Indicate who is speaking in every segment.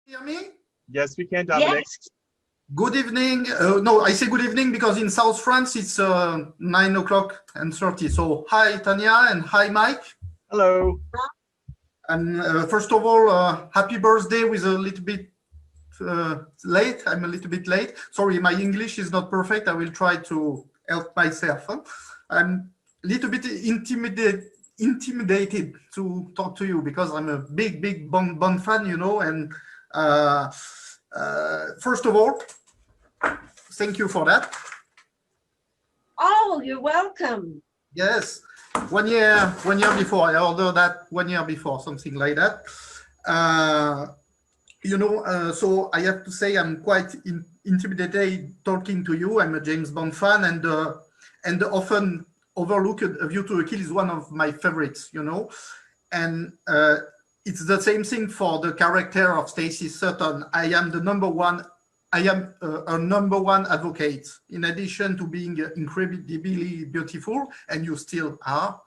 Speaker 1: Hear me?
Speaker 2: Yes, we can, Dominic.
Speaker 3: Yes.
Speaker 1: Good evening. No, I say good evening because in South France it's 9 o'clock and 30. So hi Tanya and hi Mike.
Speaker 2: Hello.
Speaker 1: And first of all, happy birthday with a little bit late. I'm a little bit late. Sorry, my English is not perfect. I will try to help myself. I'm a little bit intimidated to talk to you because I'm a big Bond fan, you know. And first of all, thank you for that.
Speaker 3: Oh, you're welcome.
Speaker 1: Yes, 1 year before I ordered that 1 year before, something like that. So I have to say I'm quite intimidated talking to you. I'm a James Bond fan, and often overlooked A View to a Kill is one of my favorites, you know. And it's the same thing for the character of Stacey Sutton. I am a number one advocate. In addition to being incredibly beautiful, and you still are,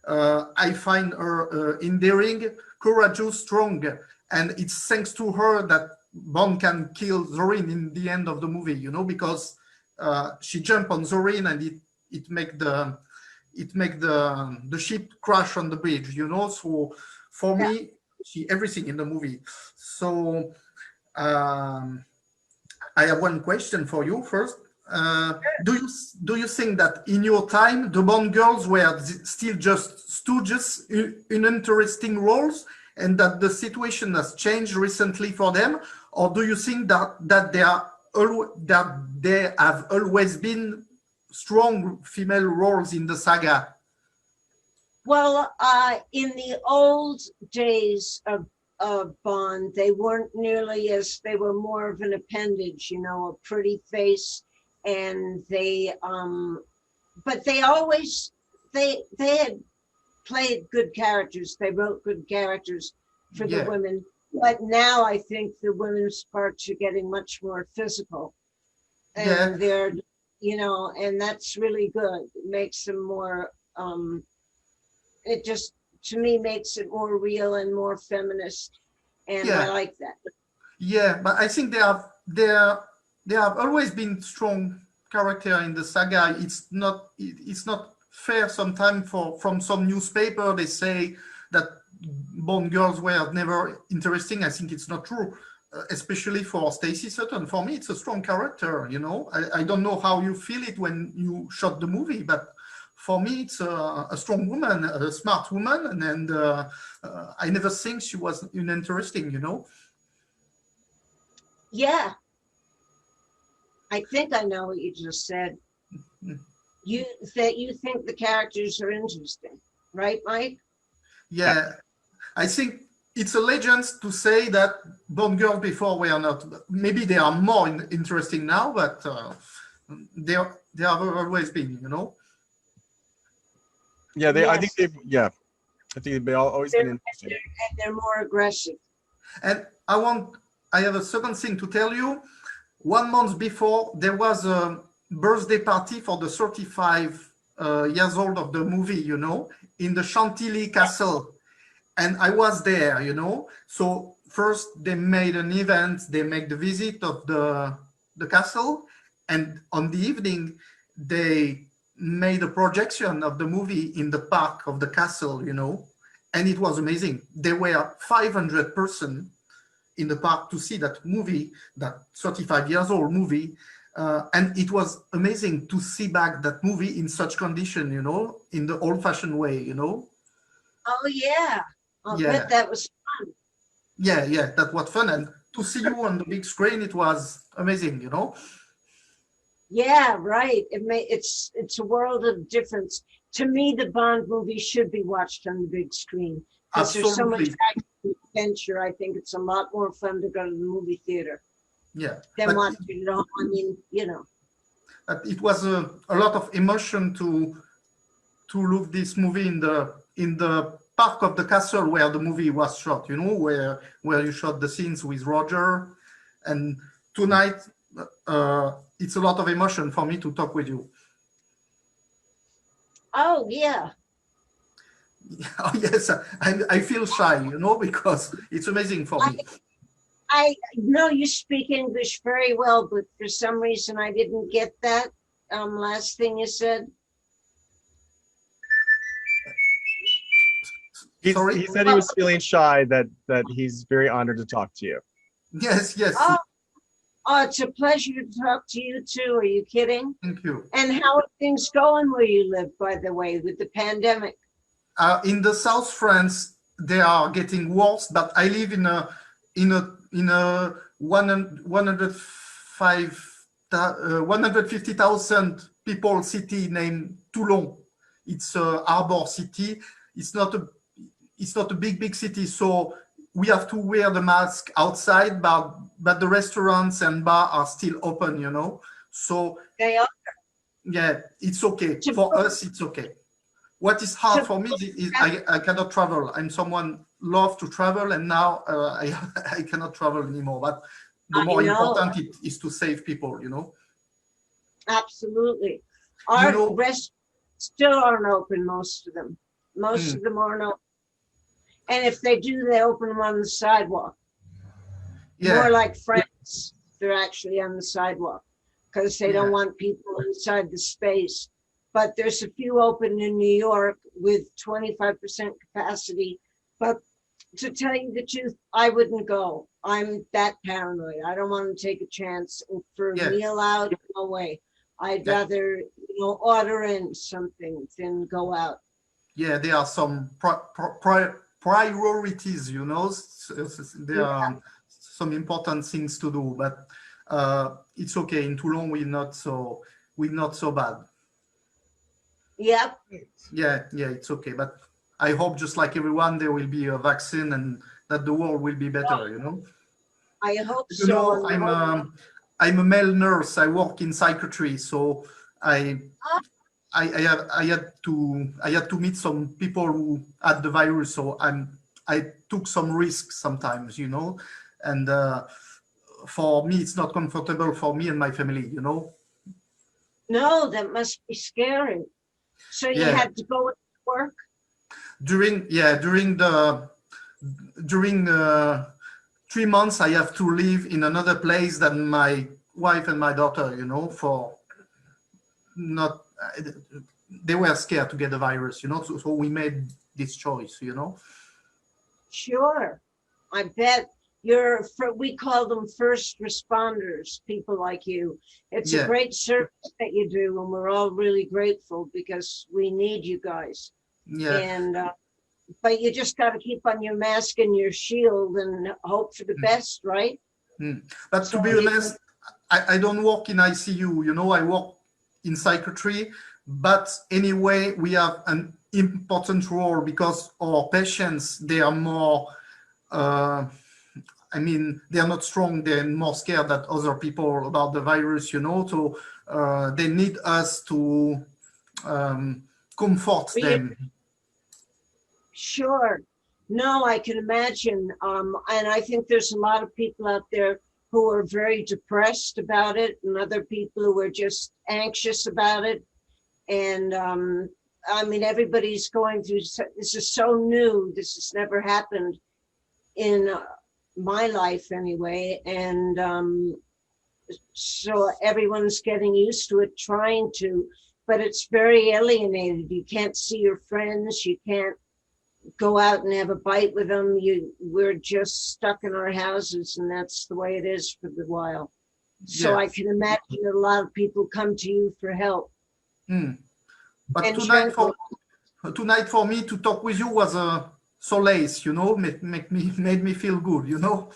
Speaker 1: I find her endearing, courageous, strong, and it's thanks to her that Bond can kill Zorin in the end of the movie, you know, because she jumped on Zorin and it make the ship crash on the bridge, you know. So for me, she everything in the movie. So I have one question for you first. Do you think that in your time the Bond girls were still just stooges in interesting roles, and that the situation has changed recently for them, or do you think that they have always been strong female roles in the saga?
Speaker 3: Well, in the old days of Bond, they weren't nearly as, they were more of an appendage, you know, a pretty face, and but they always, they had played good characters. They wrote good characters for the women. But now I think the women's parts are getting much more physical, and they're, you know, and that's really good. It makes them more, it just, to me, makes it more real and more feminist, and I like that.
Speaker 1: Yeah, but I think they have always been strong character in the saga. It's not fair sometimes from some newspaper they say that Bond girls were never interesting. I think it's not true, especially for Stacey Sutton. For me, it's a strong character, you know. I don't know how you feel it when you shot the movie, but for me, it's a strong woman, a smart woman, and I never think she was uninteresting, you know.
Speaker 3: Yeah, I think I know what you just said. You think the characters are interesting, right, Mike?
Speaker 1: Yeah, I think it's a legend to say that Bond girls before were not. Maybe they are more interesting now, but they have always been, you know.
Speaker 2: Yeah, I think they've always been interesting.
Speaker 3: And they're more aggressive.
Speaker 1: And I have a second thing to tell you. 1 month before, there was a birthday party for the 35 years old of the movie, you know, in the Chantilly Castle. And I was there, you know. So first they made an event, they made the visit of the castle. And on the evening, they made a projection of the movie in the park of the castle, you know. And it was amazing. There were 500 persons in the park to see that movie, that 35 years old movie. And it was amazing to see back that movie in such condition, you know, in the old fashioned way, you know.
Speaker 3: Oh, yeah. I bet that was fun.
Speaker 1: Yeah, that was fun. And to see you on the big screen, it was amazing, you know.
Speaker 3: Yeah, right. It's a world of difference. To me, the Bond movie should be watched on the big screen. Because there's so much action adventure. I think it's a lot more fun to go to the movie theater.
Speaker 1: Yeah.
Speaker 3: Than watching it all. I mean, you know.
Speaker 1: But it was a lot of emotion to look this movie in the park of the castle where the movie was shot, you know, where you shot the scenes with Roger. And tonight, it's a lot of emotion for me to talk with you.
Speaker 3: Oh, yeah.
Speaker 1: Oh, yes, I feel shy, you know, because it's amazing for me.
Speaker 3: I know you speak English very well, but for some reason I didn't get that last thing you said.
Speaker 1: Sorry?
Speaker 2: He said he was feeling shy, that he's very honored to talk to you.
Speaker 1: Yes, yes.
Speaker 3: Oh, it's a pleasure to talk to you too. Are you kidding?
Speaker 1: Thank you.
Speaker 3: And how are things going where you live, by the way, with the pandemic?
Speaker 1: In the South France, they are getting worse, but I live in a 150,000 people city named Toulon. It's a harbor city. It's not a big city, so we have to wear the mask outside, but the restaurants and bar are still open, you know. So
Speaker 3: They are.
Speaker 1: yeah, it's okay for us. It's okay. What is hard for me is I cannot travel. I'm someone love to travel, and now I cannot travel anymore. But the
Speaker 3: I
Speaker 1: more
Speaker 3: know.
Speaker 1: important it is to save people, you know.
Speaker 3: Absolutely. Our
Speaker 1: know-
Speaker 3: restaurants still aren't open, most of them. Most of them aren't open. And if they do, they open them on the sidewalk.
Speaker 1: Yeah,
Speaker 3: More like France, they're actually on the sidewalk because they don't
Speaker 1: Yeah.
Speaker 3: want people inside the space. But there's a few open in New York with 25% capacity. But to tell you the truth, I wouldn't go. I'm that paranoid. I don't want to take a chance for a
Speaker 1: Yeah.
Speaker 3: meal out. No way. I'd
Speaker 1: Yeah.
Speaker 3: rather, order in something than go out.
Speaker 1: yeah. There are some priorities, you know. There are some important things to do, but it's okay. In Toulon, we're not so bad.
Speaker 3: Yep.
Speaker 1: Yeah, it's okay. But I hope, just like everyone, there will be a vaccine and that the world will be better, you know.
Speaker 3: I hope
Speaker 1: You
Speaker 3: so.
Speaker 1: know,
Speaker 3: and
Speaker 1: I'm a male nurse. I work in psychiatry, so I had to meet some people who had the virus. So I took some risks sometimes, you know, and for me, it's not comfortable for me and my family, you know.
Speaker 3: No, that must be scary. So you
Speaker 1: Yeah.
Speaker 3: had to go to work?
Speaker 1: During 3 months, I have to live in another place than my wife and my daughter, you know, for not, they were scared to get the virus, you know, so we made this choice, you know.
Speaker 3: Sure. I bet we call them first responders, people like you. It's
Speaker 1: Yeah.
Speaker 3: a great service that you do, and we're all really grateful because we need you guys.
Speaker 1: Yeah.
Speaker 3: And but you just got to keep on your mask and your shield and hope for the best, right?
Speaker 1: But to be honest, I don't work in ICU, you know, I work in psychiatry, but anyway, we have an important role because our patients, they are more, they are not strong, they're more scared than other people about the virus, you know, so they need us to comfort them.
Speaker 3: Sure. No, I can imagine. And I think there's a lot of people out there who are very depressed about it, and other people who are just anxious about it. And everybody's going through, this is so new. This has never happened in my life anyway. And so everyone's getting used to it, trying to, but it's very alienated. You can't see your friends. You can't go out and have a bite with them. We're just stuck in our houses, and that's the way it is for the while. So
Speaker 1: Yeah.
Speaker 3: I can imagine that a lot of people come to you for help.
Speaker 1: But
Speaker 3: And
Speaker 1: tonight for me to talk with you was a solace, you know, made me feel good, you know.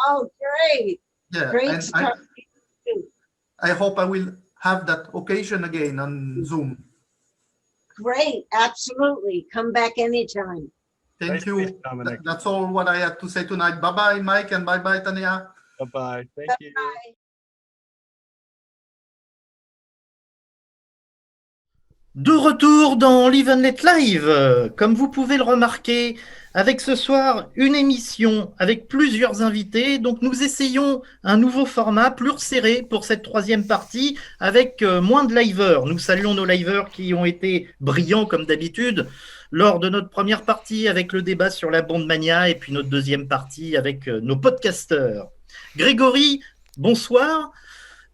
Speaker 3: Oh, great.
Speaker 1: Yeah,
Speaker 3: Great
Speaker 1: and
Speaker 3: to talk to you.
Speaker 1: I hope I will have that occasion again on Zoom.
Speaker 3: Great, absolutely. Come back anytime.
Speaker 1: Thank
Speaker 2: Nice to
Speaker 1: you.
Speaker 2: meet you, Dominic.
Speaker 1: That's all what I had to say tonight. Bye-bye, Mike, and bye-bye, Tania.
Speaker 2: Bye-bye. Thank you.
Speaker 3: Bye.
Speaker 4: De retour dans Live and Let Live, comme vous pouvez le remarquer, avec ce soir une émission avec plusieurs invités. Donc nous essayons un nouveau format plus resserré pour cette troisième partie avec moins de liveurs. Nous saluons nos liveurs qui ont été brillants comme d'habitude lors de notre première partie avec le débat sur la bande mania et puis notre deuxième partie avec nos podcasteurs. Grégory, bonsoir.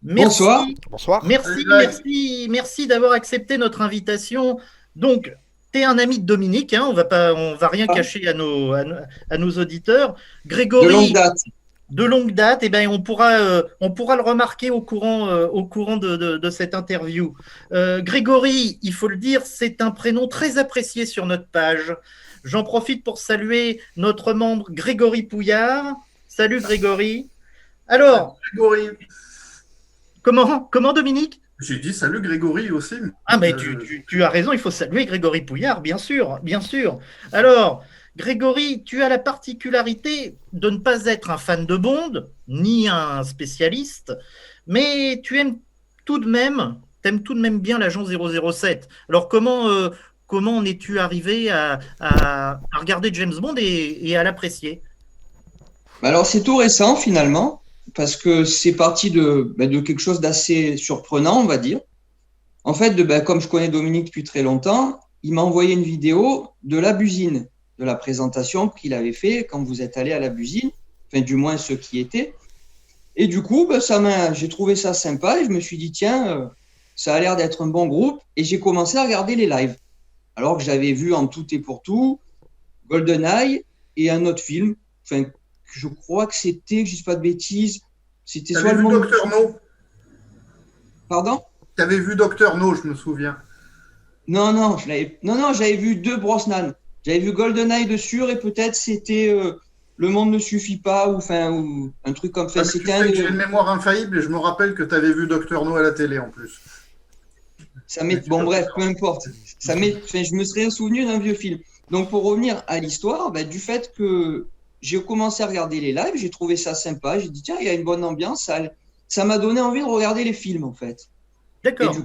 Speaker 4: Merci,
Speaker 5: Bonsoir.
Speaker 6: Bonsoir.
Speaker 4: merci d'avoir accepté notre invitation. Donc, tu es un ami de Dominique, hein, on va rien cacher à nos auditeurs. Grégory,
Speaker 5: De longue date.
Speaker 4: de longue date, eh ben, on pourra le remarquer au courant de cette interview. Grégory, il faut le dire, c'est un prénom très apprécié sur notre page. J'en profite pour saluer notre membre Grégory Pouillard. Salut Grégory. Alors,
Speaker 1: Grégory.
Speaker 4: Comment Dominique?
Speaker 1: J'ai dit salut Grégory aussi.
Speaker 4: Ah, mais tu as raison, il faut saluer Grégory Pouillard, bien sûr, bien sûr. Alors, Grégory, tu as la particularité de ne pas être un fan de Bond, ni un spécialiste, mais tu aimes tout de même bien l'agent 007. Alors, comment en es-tu arrivé à regarder James Bond et à l'apprécier?
Speaker 5: Alors, c'est tout récent finalement, parce que c'est parti de quelque chose d'assez surprenant, on va dire. En fait, comme je connais Dominique depuis très longtemps, il m'a envoyé une vidéo de la Busine, de la présentation qu'il avait fait quand vous êtes allé à la Busine, enfin du moins ceux qui étaient. Et du coup, j'ai trouvé ça sympa et je me suis dit, tiens, ça a l'air d'être un bon groupe. Et j'ai commencé à regarder les lives. Alors que j'avais vu en tout et pour tout GoldenEye et un autre film, enfin, je crois que c'était, je ne dis pas de bêtises, c'était soit
Speaker 1: T'avais
Speaker 5: le
Speaker 1: vu
Speaker 5: monde...
Speaker 1: Docteur No?
Speaker 5: Pardon?
Speaker 1: T'avais vu Docteur No, je me souviens.
Speaker 5: Non, j'avais vu deux Brosnan. J'avais vu GoldenEye dessus et peut-être c'était Le Monde ne suffit pas ou un truc comme ça.
Speaker 1: Ah, tu sais que j'ai une mémoire infaillible et je me rappelle que t'avais vu Docteur No à la télé en plus.
Speaker 5: Bon, bref, peu importe. Je me serais souvenu d'un vieux film. Donc, pour revenir à l'histoire, du fait que j'ai commencé à regarder les lives, j'ai trouvé ça sympa. J'ai dit, tiens, il y a une bonne ambiance. Ça m'a donné envie de regarder les films, en fait.
Speaker 4: D'accord.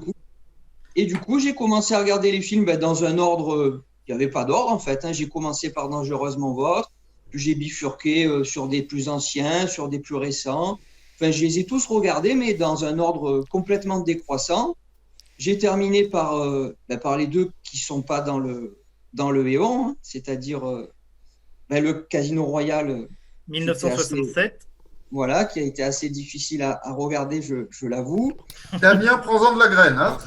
Speaker 5: Et du coup, j'ai commencé à regarder les films dans un ordre. Il n'y avait pas d'ordre, en fait. J'ai commencé par Dangereusement Vôtre. Puis j'ai bifurqué sur des plus anciens, sur des plus récents. Enfin, je les ai tous regardés, mais dans un ordre complètement décroissant. J'ai terminé par les deux qui ne sont pas dans le Éon, c'est-à-dire le Casino Royale
Speaker 4: 1967.
Speaker 5: Qui a été assez difficile à regarder, je l'avoue.
Speaker 1: Damien, prends-en de la graine. Hein.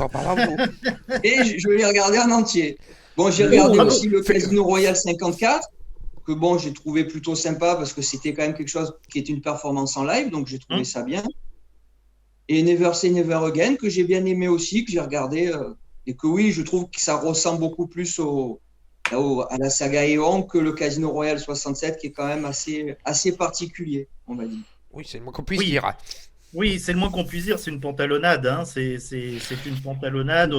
Speaker 5: Et je l'ai regardé en entier. Bon, j'ai regardé aussi le Casino Royale 54, que j'ai trouvé plutôt sympa parce que c'était quand même quelque chose qui est une performance en live, donc j'ai trouvé ça bien. Et Never Say Never Again, que j'ai bien aimé aussi, que j'ai regardé, et que oui, je trouve que ça ressemble beaucoup plus à la saga Eon que le Casino Royale 67, qui est quand même assez particulier, on va dire.
Speaker 6: Oui, c'est le moins qu'on puisse dire.
Speaker 4: Oui, c'est le moins qu'on puisse dire, c'est une pantalonnade. Hein. C'est une pantalonnade.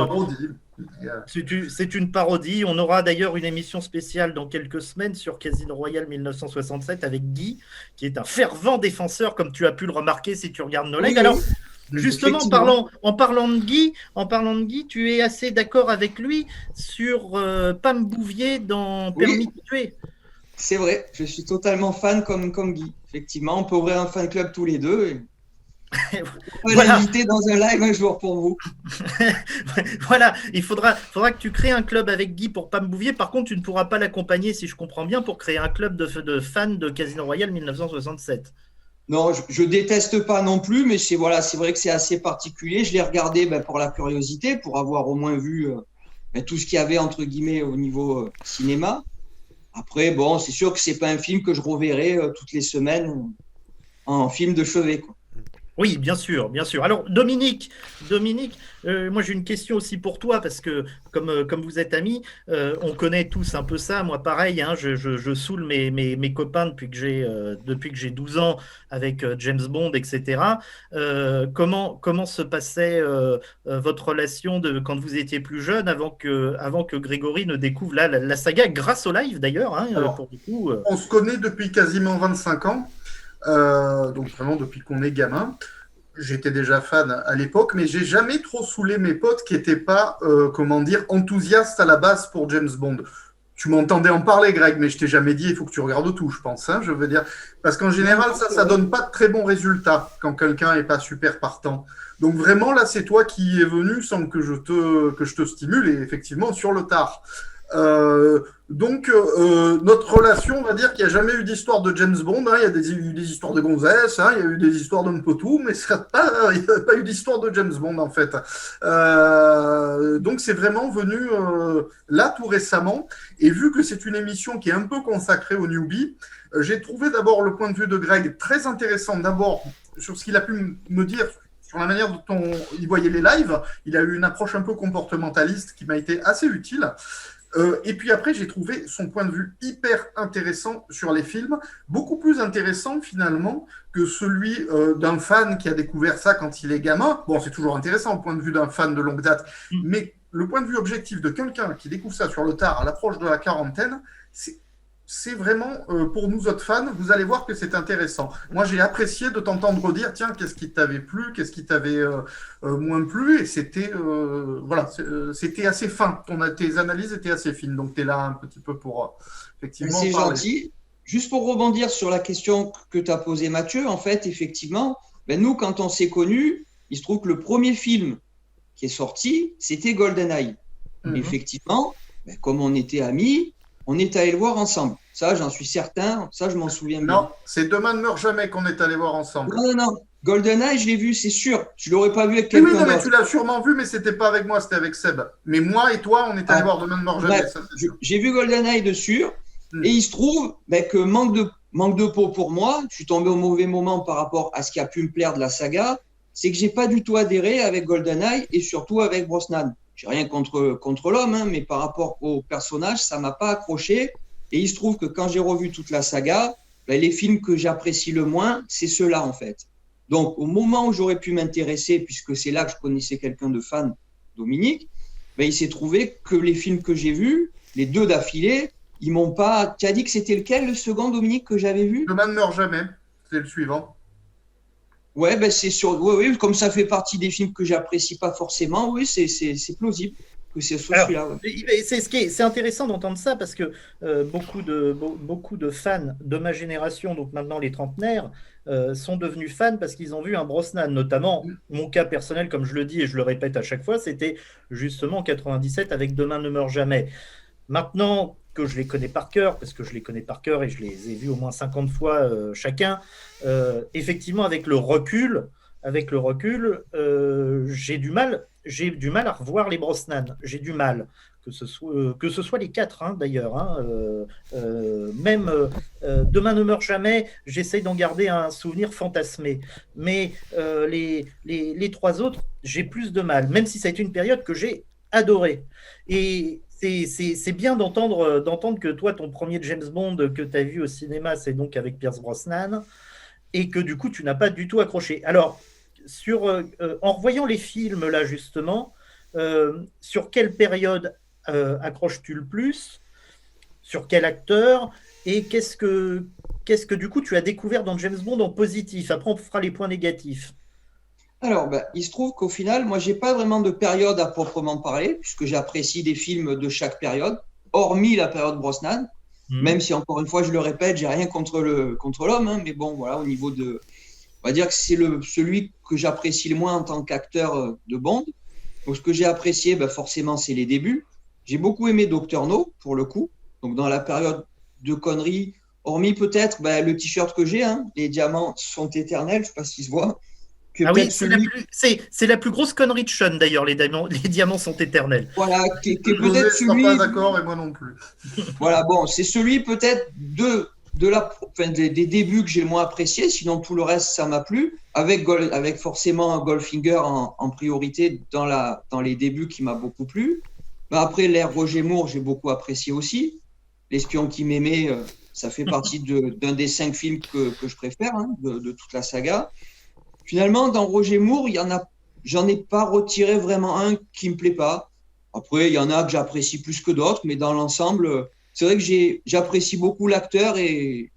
Speaker 4: C'est une parodie. On aura d'ailleurs une émission spéciale dans quelques semaines sur Casino Royale 1967 avec Guy, qui est un fervent défenseur, comme tu as pu le remarquer si tu regardes nos lives.
Speaker 5: Oui,
Speaker 4: alors, justement, en parlant de Guy, tu es assez d'accord avec lui sur Pam Bouvier dans Permis de tuer.
Speaker 5: C'est vrai, je suis totalement fan comme Guy. Effectivement, on peut ouvrir un fan club tous les deux. On va l'inviter dans un live un jour pour vous.
Speaker 4: Voilà, il faudra que tu crées un club avec Guy pour Pam Bouvier. Par contre, tu ne pourras pas l'accompagner, si je comprends bien, pour créer un club de fans de Casino Royale 1967.
Speaker 5: Non, je déteste pas non plus, mais c'est vrai que c'est assez particulier. Je l'ai regardé pour la curiosité, pour avoir au moins vu tout ce qu'il y avait entre guillemets au niveau cinéma. Après, c'est sûr que c'est pas un film que je reverrai toutes les semaines en film de chevet, quoi.
Speaker 4: Oui, bien sûr, bien sûr. Alors, Dominique, moi j'ai une question aussi pour toi, parce que comme vous êtes amis, on connaît tous un peu ça. Moi, pareil, hein, je saoule mes copains depuis que j'ai 12 ans avec James Bond, etc. Comment se passait votre relation quand vous étiez plus jeune, avant que Grégory ne découvre la saga, grâce au live d'ailleurs, hein, pour le coup.
Speaker 1: On se connaît depuis quasiment 25 ans. Donc vraiment depuis qu'on est gamin. j'étais déjà fan à l'époque, mais j'ai jamais trop saoulé mes potes qui n'étaient pas, comment dire, enthousiastes à la base pour James Bond. Tu m'entendais en parler, Greg, mais je t'ai jamais dit, il faut que tu regardes tout, je pense, hein, je veux dire. Parce qu'en général, ça donne pas de très bons résultats quand quelqu'un est pas super partant. Donc vraiment, là, c'est toi qui es venu sans que je te stimule, et effectivement, sur le tard. Donc, notre relation, on va dire qu'il n'y a jamais eu d'histoire de James Bond. Hein. Il y a eu des histoires de gonzesses, hein. Il y a eu des histoires d'un peu tout, mais il n'y a pas eu d'histoire de James Bond, en fait. Donc, c'est vraiment venu là tout récemment. Et vu que c'est une émission qui est un peu consacrée aux newbies, j'ai trouvé d'abord le point de vue de Greg très intéressant. D'abord, sur ce qu'il a pu me dire sur la manière dont il voyait les lives. Il a eu une approche un peu comportementaliste qui m'a été assez utile. Et puis après, j'ai trouvé son point de vue hyper intéressant sur les films, beaucoup plus intéressant finalement que celui d'un fan qui a découvert ça quand il est gamin. Bon, c'est toujours intéressant le point de vue d'un fan de longue date, mais le point de vue objectif de quelqu'un qui découvre ça sur le tard, à l'approche de la quarantaine, c'est vraiment, pour nous autres fans, vous allez voir que c'est intéressant. Moi, j'ai apprécié de t'entendre dire, tiens, qu'est-ce qui t'avait plu, qu'est-ce qui t'avait moins plu, et c'était voilà, c'était assez fin. Tes analyses étaient assez fines, donc tu es là un petit peu pour effectivement
Speaker 5: c'est
Speaker 1: parler.
Speaker 5: gentil. Juste pour rebondir sur la question que tu as posée, Mathieu, en fait, effectivement, nous, quand on s'est connus, il se trouve que le premier film qui est sorti, c'était GoldenEye. Effectivement, comme on était amis, on est allé le voir ensemble. Ça, j'en suis certain. Ça, je m'en souviens bien.
Speaker 1: Non, c'est Demain ne meurt jamais qu'on est allé voir ensemble.
Speaker 5: Non. GoldenEye, je l'ai vu, c'est sûr. Je ne l'aurais pas vu avec
Speaker 1: Oui,
Speaker 5: quelqu'un
Speaker 1: non, mais
Speaker 5: d'autre.
Speaker 1: tu l'as sûrement vu, mais c'était pas avec moi, c'était avec Seb. Mais moi et toi, on est allé voir Demain ne meurt jamais.
Speaker 5: Bref,
Speaker 1: Ça, c'est sûr.
Speaker 5: j'ai vu GoldenEye dessus. Et il se trouve que manque de peau pour moi, je suis tombé au mauvais moment par rapport à ce qui a pu me plaire de la saga, c'est que j'ai pas du tout adhéré avec GoldenEye et surtout avec Brosnan. J'ai rien contre l'homme, hein, mais par rapport au personnage, ça m'a pas accroché. Et il se trouve que quand j'ai revu toute la saga, les films que j'apprécie le moins, c'est ceux-là en fait. Donc au moment où j'aurais pu m'intéresser, puisque c'est là que je connaissais quelqu'un de fan, Dominique, il s'est trouvé que les films que j'ai vus, les deux d'affilée, ils m'ont pas. Tu as dit que c'était lequel, le second, Dominique, que j'avais vu?
Speaker 1: Demain ne meurt jamais, c'est le suivant.
Speaker 5: Ouais, c'est sûr. Oui, comme ça fait partie des films que j'apprécie pas forcément, oui, c'est plausible que c'est celui-là. Ouais.
Speaker 4: C'est intéressant d'entendre ça parce que beaucoup de fans de ma génération, donc maintenant les trentenaires, sont devenus fans parce qu'ils ont vu un Brosnan, notamment mon cas personnel, comme je le dis et je le répète à chaque fois, c'était justement en 97 avec Demain ne meurt jamais. Maintenant que je les connais par cœur, parce que je les connais par cœur et je les ai vus au moins 50 fois chacun, effectivement, avec le recul, j'ai du mal à revoir les Brosnan. J'ai du mal, que ce soit les quatre, hein, d'ailleurs. Hein, même Demain ne meurt jamais, j'essaye d'en garder un souvenir fantasmé. Mais les trois autres, j'ai plus de mal, même si ça a été une période que j'ai adorée. Et c'est bien d'entendre que toi, ton premier James Bond que tu as vu au cinéma, c'est donc avec Pierce Brosnan, et que du coup, tu n'as pas du tout accroché. Alors, en revoyant les films, là, justement, sur quelle période accroches-tu le plus? Sur quel acteur? Et qu'est-ce que du coup, tu as découvert dans James Bond en positif? Après, on fera les points négatifs.
Speaker 5: Alors, il se trouve qu'au final, moi, j'ai pas vraiment de période à proprement parler, puisque j'apprécie des films de chaque période, hormis la période Brosnan, même si, encore une fois, je le répète, j'ai rien contre l'homme, hein, mais bon, voilà, au niveau de… On va dire que c'est celui que j'apprécie le moins en tant qu'acteur de Bond. Donc, ce que j'ai apprécié, forcément, c'est les débuts. J'ai beaucoup aimé Dr No, pour le coup. Donc, dans la période de conneries, hormis peut-être le t-shirt que j'ai, hein, les diamants sont éternels, je ne sais pas s'ils se voient.
Speaker 4: Ah oui, c'est la plus grosse connerie de Sean d'ailleurs, les diamants sont éternels.
Speaker 5: Voilà, qui est peut-être celui…
Speaker 1: pas d'accord et moi non plus.
Speaker 5: Voilà, bon, c'est celui peut-être des débuts que j'ai le moins apprécié, sinon tout le reste ça m'a plu, avec forcément Goldfinger en priorité dans les débuts qui m'a beaucoup plu. Après l'ère Roger Moore, j'ai beaucoup apprécié aussi. L'espion qui m'aimait, ça fait partie d'un des 5 films que je préfère, hein, de toute la saga. Finalement, dans Roger Moore, j'en ai pas retiré vraiment un qui me plaît pas. Après, il y en a que j'apprécie plus que d'autres, mais dans l'ensemble, c'est vrai que j'apprécie beaucoup l'acteur et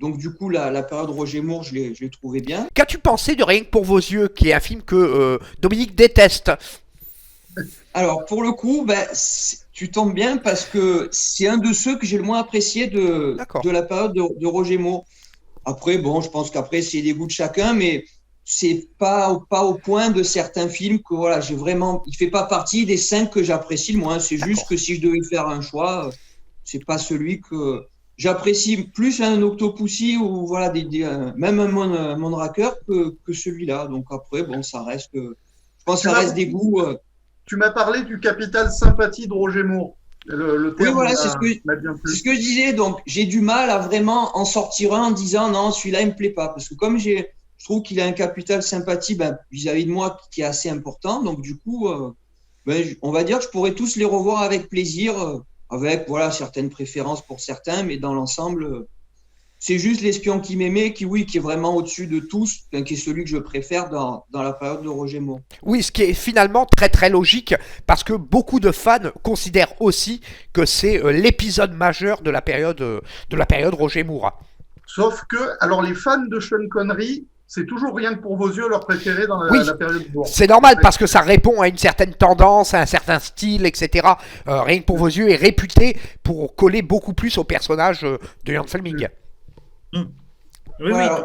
Speaker 5: Donc du coup, la période Roger Moore, je l'ai trouvé bien.
Speaker 6: Qu'as-tu pensé de Rien que pour vos yeux, qui est un film que Dominique déteste?
Speaker 5: Alors pour le coup, tu tombes bien parce que c'est un de ceux que j'ai le moins apprécié
Speaker 6: D'accord.
Speaker 5: de la période de Roger Moore. Après, bon, je pense qu'après c'est les goûts de chacun, mais c'est pas au point de certains films que voilà, il fait pas partie des 5 que j'apprécie le moins. C'est juste que si je devais faire un choix, c'est pas celui que j'apprécie plus un Octopussy ou voilà même un Moonraker que celui-là. Donc après, bon, ça reste, je pense que ça reste des goûts.
Speaker 1: Tu m'as parlé du capital sympathie de Roger Moore. Le terme
Speaker 5: Oui, voilà,
Speaker 1: m'a bien plu.
Speaker 5: c'est ce que je disais. Donc, j'ai du mal à vraiment en sortir un en disant non, celui-là, il me plaît pas. Parce que comme je trouve qu'il a un capital sympathie vis-à-vis de moi qui est assez important. Donc, du coup, on va dire que je pourrais tous les revoir avec plaisir, avec voilà, certaines préférences pour certains, mais dans l'ensemble, c'est juste L'espion qui m'aimait qui est vraiment au-dessus de tous, qui est celui que je préfère dans la période de Roger Moore.
Speaker 6: Oui, ce qui est finalement très très logique, parce que beaucoup de fans considèrent aussi que c'est l'épisode majeur de la période Roger Moore.
Speaker 1: Sauf que, alors les fans de Sean Connery, c'est toujours Rien que pour vos yeux leur préféré dans
Speaker 6: Oui,
Speaker 1: la période Moore.
Speaker 6: C'est normal parce que ça répond à une certaine tendance, à un certain style, etc. Rien que pour vos yeux est réputé pour coller beaucoup plus au personnage de Ian Fleming.
Speaker 4: Oui,
Speaker 5: Voilà,
Speaker 4: oui.
Speaker 5: alors,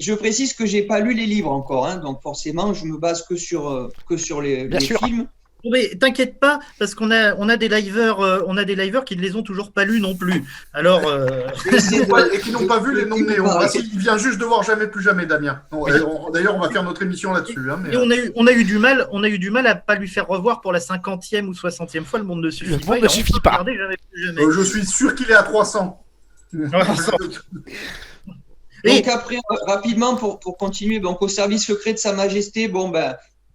Speaker 5: je précise que j'ai pas lu les livres encore, hein, donc forcément je me base que sur les
Speaker 6: sûr.
Speaker 5: films.
Speaker 4: Mais t'inquiète pas, parce qu'on a des liveurs qui ne les ont toujours pas lus non plus. Alors,
Speaker 1: Et qui n'ont pas vu les noms de Néo. Il vient juste de voir Jamais plus jamais, Damien. D'ailleurs, on va faire notre émission là-dessus. Hein, mais...
Speaker 4: et on a eu du mal à pas lui faire revoir pour la 50e ou 60e fois Le Monde ne suffit
Speaker 6: Le
Speaker 4: pas.
Speaker 6: Monde ne suffit pas.
Speaker 4: Regardez Jamais plus jamais.
Speaker 1: je suis sûr qu'il est à 300.
Speaker 4: Et-
Speaker 5: Donc après, rapidement, pour continuer, donc au service secret de Sa Majesté,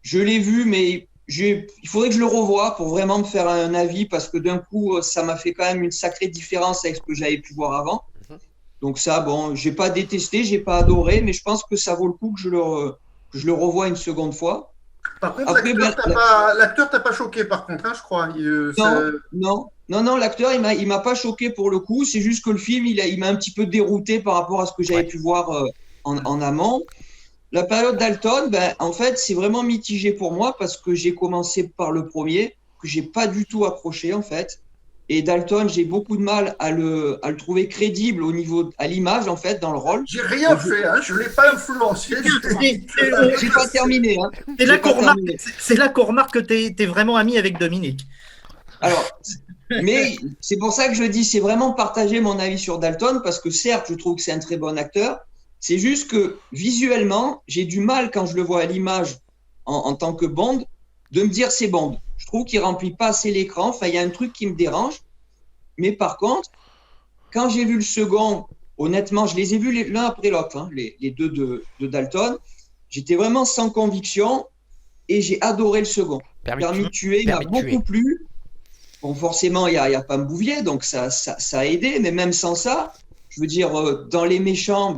Speaker 5: je l'ai vu, mais il faudrait que je le revoie pour vraiment me faire un avis, parce que d'un coup, ça m'a fait quand même une sacrée différence avec ce que j'avais pu voir avant. Donc ça, bon, j'ai pas détesté, j'ai pas adoré, mais je pense que ça vaut le coup que je le revoie une seconde fois.
Speaker 1: Par contre,
Speaker 5: Après,
Speaker 1: l'acteur t'a pas choqué, par contre, hein, je crois.
Speaker 5: Non, l'acteur, il m'a pas choqué pour le coup. C'est juste que le film, il m'a un petit peu dérouté par rapport à ce que j'avais pu voir en amont. La période Dalton, en fait, c'est vraiment mitigé pour moi parce que j'ai commencé par le premier, que j'ai pas du tout accroché, en fait. Et Dalton, j'ai beaucoup de mal à le trouver crédible à l'image, en fait, dans le rôle.
Speaker 1: J'ai rien fait, hein, je l'ai pas influencé.
Speaker 5: J'ai pas terminé. Hein.
Speaker 4: C'est là qu'on remarque que t'es vraiment ami avec Dominique.
Speaker 5: Alors, mais c'est pour ça que je dis, c'est vraiment partager mon avis sur Dalton, parce que certes, je trouve que c'est un très bon acteur. C'est juste que visuellement, j'ai du mal quand je le vois à l'image en tant que Bond, de me dire c'est Bond. Je trouve qu'il remplit pas assez l'écran. Enfin, il y a un truc qui me dérange. Mais par contre, quand j'ai vu le second, honnêtement, je les ai vus l'un après l'autre, hein, les deux de Dalton. J'étais vraiment sans conviction et j'ai adoré le second. Permis de tuer, il m'a beaucoup plu. Bon, forcément, il n'y a pas Bouvier, donc ça a aidé. Mais même sans ça, je veux dire, dans les méchants,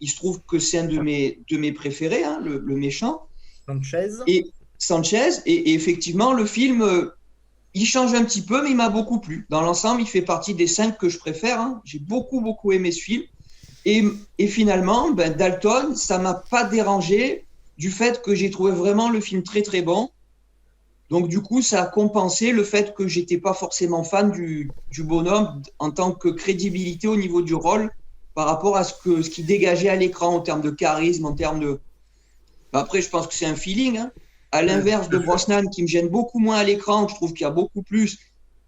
Speaker 5: il se trouve que c'est un de mes préférés, hein, le méchant. Sanchez. Et effectivement, le film, il change un petit peu, mais il m'a beaucoup plu. Dans l'ensemble, il fait partie des 5 que je préfère. Hein. J'ai beaucoup, beaucoup aimé ce film. Et finalement, Dalton, ça m'a pas dérangé du fait que j'ai trouvé vraiment le film très, très bon. Donc, du coup, ça a compensé le fait que j'étais pas forcément fan du bonhomme en tant que crédibilité au niveau du rôle par rapport à ce qu'il dégageait à l'écran en termes de charisme, en termes de... Après, je pense que c'est un feeling, hein. À l'inverse de Brosnan, qui me gêne beaucoup moins à l'écran, je trouve qu'il y a beaucoup plus,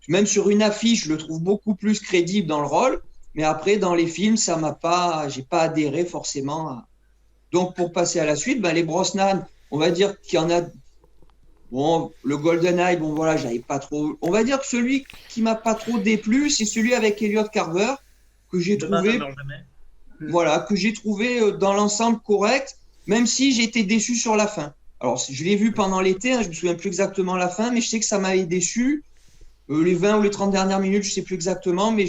Speaker 5: même sur une affiche, je le trouve beaucoup plus crédible dans le rôle. Mais après, dans les films, j'ai pas adhéré forcément. Donc, pour passer à la suite, les Brosnan, on va dire qu'il y en a. Bon, le GoldenEye, bon voilà, j'avais pas trop. On va dire que celui qui m'a pas trop déplu, c'est celui avec Elliot Carver, que j'ai trouvé. Voilà, que j'ai trouvé dans l'ensemble correct, même si j'ai été déçu sur la fin. Alors, je l'ai vu pendant l'été, hein, je me souviens plus exactement la fin, mais je sais que ça m'avait déçu. Les 20 ou les 30 dernières minutes, je sais plus exactement, mais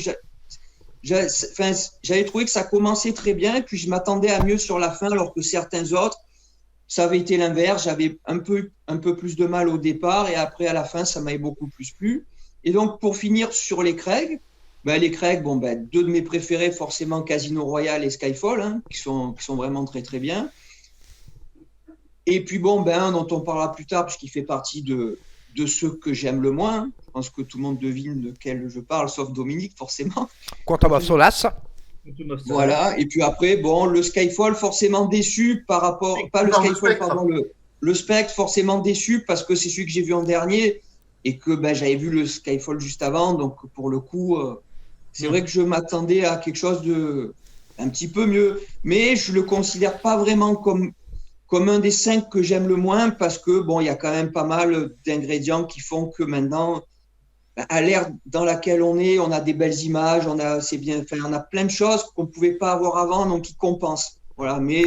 Speaker 5: j'avais trouvé que ça commençait très bien, et puis je m'attendais à mieux sur la fin, alors que certains autres, ça avait été l'inverse. J'avais un peu plus de mal au départ, et après, à la fin, ça m'avait beaucoup plus plu. Et donc, pour finir sur les Craig, les Craig, deux de mes préférés, forcément Casino Royale et Skyfall, hein, qui sont vraiment très très bien. Et puis un dont on parlera plus tard, puisqu'il fait partie de ceux que j'aime le moins. Je pense que tout le monde devine de quel je parle, sauf Dominique, forcément.
Speaker 6: Quantum of Solace.
Speaker 5: Voilà. Et puis après, le Skyfall, forcément déçu par rapport, pas le Skyfall, pardon, le Spectre, forcément déçu parce que c'est celui que j'ai vu en dernier et que j'avais vu le Skyfall juste avant. Donc pour le coup, c'est vrai que je m'attendais à quelque chose de un petit peu mieux, mais je le considère pas vraiment comme un des 5 que j'aime le moins parce que il y a quand même pas mal d'ingrédients qui font que maintenant, à l'ère dans laquelle on a des belles images, on a plein de choses qu'on pouvait pas avoir avant, donc qui compensent. Voilà, mais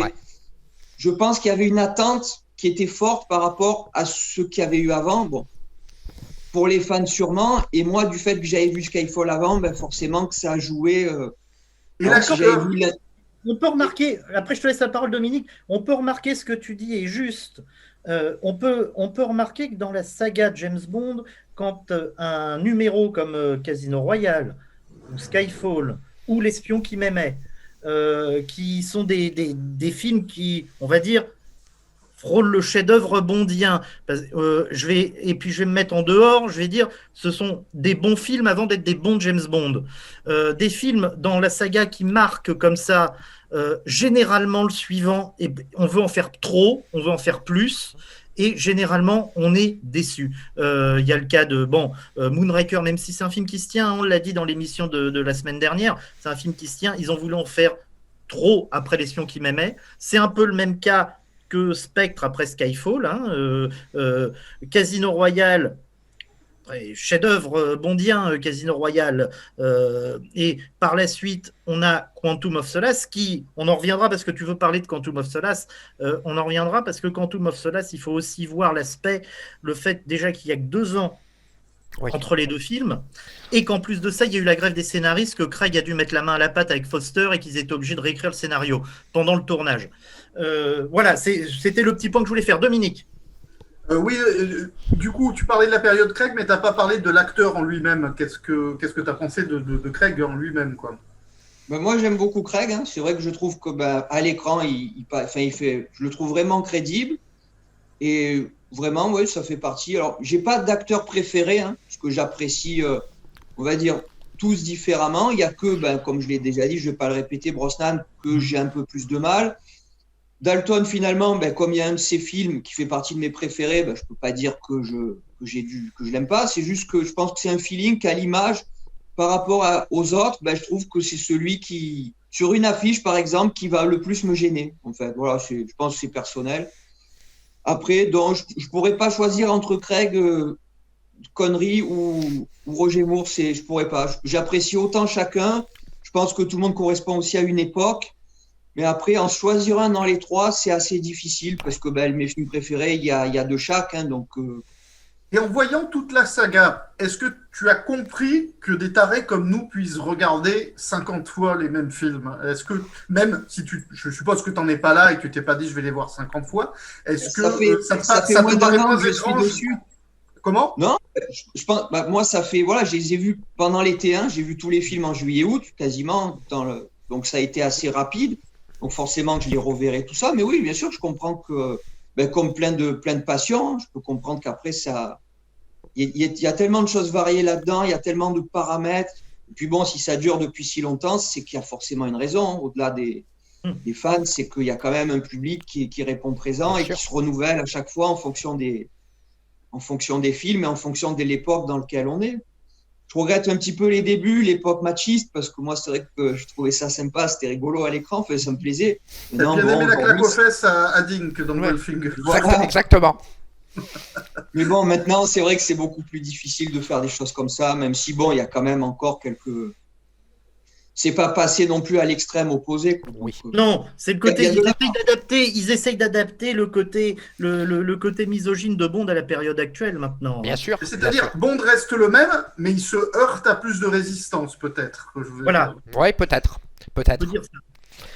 Speaker 5: je pense qu'il y avait une attente qui était forte par rapport à ce qu'il y avait eu avant. Bon, pour les fans sûrement, et moi du fait que j'avais vu Skyfall avant, forcément que ça a joué.
Speaker 1: Et l'acteur,
Speaker 4: on peut remarquer, après je te laisse la parole Dominique, on peut remarquer ce que tu dis est juste. On peut remarquer que dans la saga James Bond, quand un numéro comme Casino Royale ou Skyfall ou L'espion qui m'aimait, qui sont des films qui, on va dire, frôlent le chef-d'œuvre bondien. Je vais me mettre en dehors, je vais dire, ce sont des bons films avant d'être des bons James Bond. Des films dans la saga qui marquent comme ça, généralement le suivant, et on veut en faire trop, on veut en faire plus, et généralement on est déçu. Il y a le cas de Moonraker, même si c'est un film qui se tient, on l'a dit dans l'émission de la semaine dernière, c'est un film qui se tient, ils ont voulu en faire trop après L'espion qui m'aimait. C'est un peu le même cas que Spectre après Skyfall, Casino Royale, chef-d'œuvre bondien, Casino Royale, et par la suite on a Quantum of Solace qui, on en reviendra parce que tu veux parler de Quantum of Solace, on en reviendra parce que Quantum of Solace, il faut aussi voir le fait déjà qu'il y a que 2 ans entre les 2 films, et qu'en plus de ça, il y a eu la grève des scénaristes, que Craig a dû mettre la main à la pâte avec Foster et qu'ils étaient obligés de réécrire le scénario pendant le tournage. Voilà, c'était le petit point que je voulais faire. Dominique.
Speaker 1: Oui, du coup, tu parlais de la période Craig, mais tu n'as pas parlé de l'acteur en lui-même. Qu'est-ce que tu as pensé de Craig en lui-même, quoi?
Speaker 5: Moi, j'aime beaucoup Craig. Hein. C'est vrai que je trouve que à l'écran, je le trouve vraiment crédible. Et vraiment, oui, ça fait partie. Alors, j'ai pas d'acteur préféré, parce que j'apprécie, on va dire, tous différemment. Il y a que, comme je l'ai déjà dit, je vais pas le répéter, Brosnan, que j'ai un peu plus de mal. Dalton, finalement, comme il y a un de ses films qui fait partie de mes préférés, je peux pas dire que je l'aime pas. C'est juste que je pense que c'est un feeling qu'à l'image, par rapport aux autres, je trouve que c'est celui qui, sur une affiche, par exemple, qui va le plus me gêner. En fait, voilà, je pense que c'est personnel. Après, donc, je pourrais pas choisir entre Craig Connery ou Roger Moore. Je pourrais pas. J'apprécie autant chacun. Je pense que tout le monde correspond aussi à une époque. Mais après, en choisir un dans les 3, c'est assez difficile parce que mes films préférés, il y a de chaque. Donc,
Speaker 1: Et en voyant toute la saga, est-ce que tu as compris que des tarés comme nous puissent regarder 50 fois les mêmes films? Est-ce que, même si je suppose que tu n'en es pas là et que tu t'es pas dit je vais les voir 50 fois, est-ce que ça
Speaker 5: fait moins d'un an que je suis dessus.
Speaker 1: Comment?
Speaker 5: Non, je pense, moi, ça fait, voilà, je les ai vus pendant l'été 1, j'ai vu tous les films en juillet-août, quasiment, donc ça a été assez rapide. Donc forcément que je les reverrai tout ça, mais oui, bien sûr, je comprends que, comme plein de passions, je peux comprendre qu'après il y a tellement de choses variées là-dedans, il y a tellement de paramètres. Et puis si ça dure depuis si longtemps, c'est qu'il y a forcément une raison. Au-delà des fans, c'est qu'il y a quand même un public qui répond présent et qui se renouvelle à chaque fois en fonction des films et en fonction de l'époque dans laquelle on est. Je regrette un petit peu les débuts, l'époque machiste, parce que moi, c'est vrai que je trouvais ça sympa, c'était rigolo à l'écran, ça me plaisait.
Speaker 1: T'as bien aimé la claque aux fesses à Dink dans Goldfinger.
Speaker 5: Voilà.
Speaker 6: Exactement.
Speaker 5: Mais maintenant, c'est vrai que c'est beaucoup plus difficile de faire des choses comme ça, même si, il y a quand même encore quelques... C'est pas passé non plus à l'extrême opposé.
Speaker 6: Oui.
Speaker 4: Non, c'est le côté. Ils essayent d'adapter le côté misogyne de Bond à la période actuelle maintenant.
Speaker 6: Bien sûr.
Speaker 1: C'est-à-dire, Bond reste le même, mais il se heurte à plus de résistance, peut-être.
Speaker 4: Voilà.
Speaker 6: Oui, peut-être.
Speaker 4: On peut dire ça.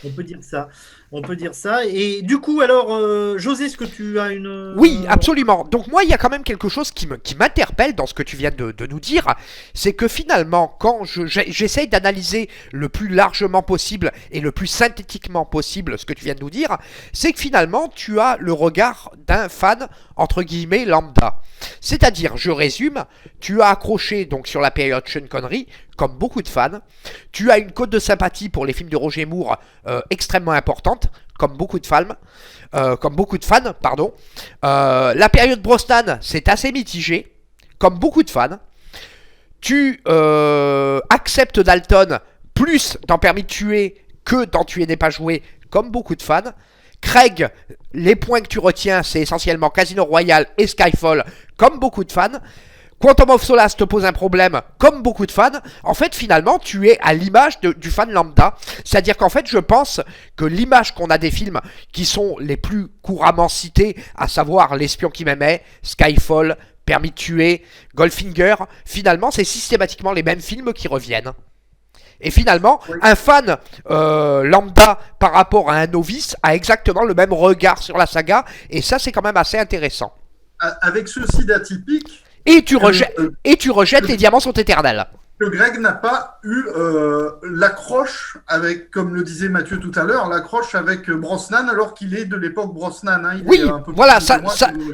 Speaker 4: On peut dire ça. On peut dire ça. Et du coup, alors, José, est-ce que tu as une...
Speaker 6: Oui, absolument. Donc moi, il y a quand même quelque chose qui m'interpelle dans ce que tu viens de nous dire, c'est que finalement, quand j'essaye d'analyser le plus largement possible et le plus synthétiquement possible ce que tu viens de nous dire, c'est que finalement, tu as le regard d'un fan, entre guillemets, lambda. C'est-à-dire, je résume, tu as accroché donc sur la période Sean Connery, comme beaucoup de fans, tu as une cote de sympathie pour les films de Roger Moore extrêmement importante, comme beaucoup de fans, pardon. La période Brosnan, c'est assez mitigé, comme beaucoup de fans. Tu acceptes Dalton plus dans Permis de tuer que dans Tuer n'est pas joué, comme beaucoup de fans. Craig, les points que tu retiens, c'est essentiellement Casino Royale et Skyfall, comme beaucoup de fans. Quantum of Solace te pose un problème, comme beaucoup de fans. En fait, finalement, tu es à l'image du fan lambda. C'est-à-dire qu'en fait, je pense que l'image qu'on a des films qui sont les plus couramment cités, à savoir L'espion qui m'aimait, Skyfall, Permis de tuer, Goldfinger, finalement, c'est systématiquement les mêmes films qui reviennent. Et finalement, un fan lambda par rapport à un novice a exactement le même regard sur la saga. Et ça, c'est quand même assez intéressant.
Speaker 1: Avec ceci d'atypique,
Speaker 6: Et tu rejettes Les diamants sont éternels.
Speaker 1: que Greg n'a pas eu l'accroche avec, comme le disait Mathieu tout à l'heure, l'accroche avec Brosnan alors qu'il est de l'époque Brosnan. Hein.
Speaker 6: Oui, voilà, ça,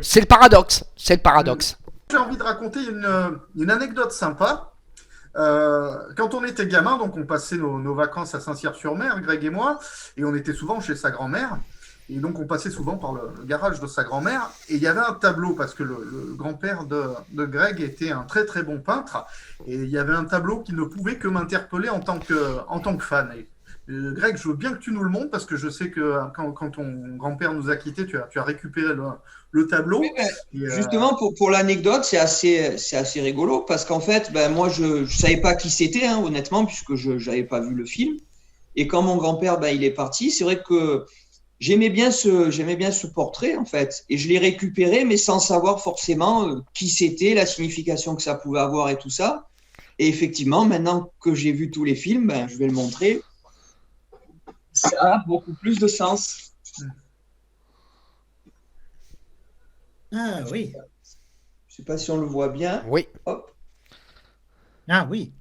Speaker 6: c'est le paradoxe. C'est le paradoxe.
Speaker 1: J'ai envie de raconter une anecdote sympa. Quand on était gamin, donc on passait nos vacances à Saint-Cyr-sur-Mer, Greg et moi, et on était souvent chez sa grand-mère. Et donc, on passait souvent par le garage de sa grand-mère. Et il y avait un tableau, parce que le grand-père de Greg était un très, très bon peintre. Et il y avait un tableau qui ne pouvait que m'interpeller en tant que fan. Et, Greg, je veux bien que tu nous le montres, parce que je sais que quand ton grand-père nous a quittés, tu as récupéré le tableau. Et,
Speaker 5: justement, pour l'anecdote, c'est assez rigolo, parce qu'en fait, moi, je ne savais pas qui c'était, hein, honnêtement, puisque je n'avais pas vu le film. Et quand mon grand-père il est parti, c'est vrai que j'aimais bien ce portrait, en fait, et je l'ai récupéré, mais sans savoir forcément qui c'était, la signification que ça pouvait avoir et tout ça. Et effectivement, maintenant que j'ai vu tous les films, je vais le montrer. Ça a beaucoup plus de sens.
Speaker 4: Ah oui.
Speaker 5: Je sais pas si on le voit bien.
Speaker 6: Oui.
Speaker 5: Hop.
Speaker 4: Ah oui.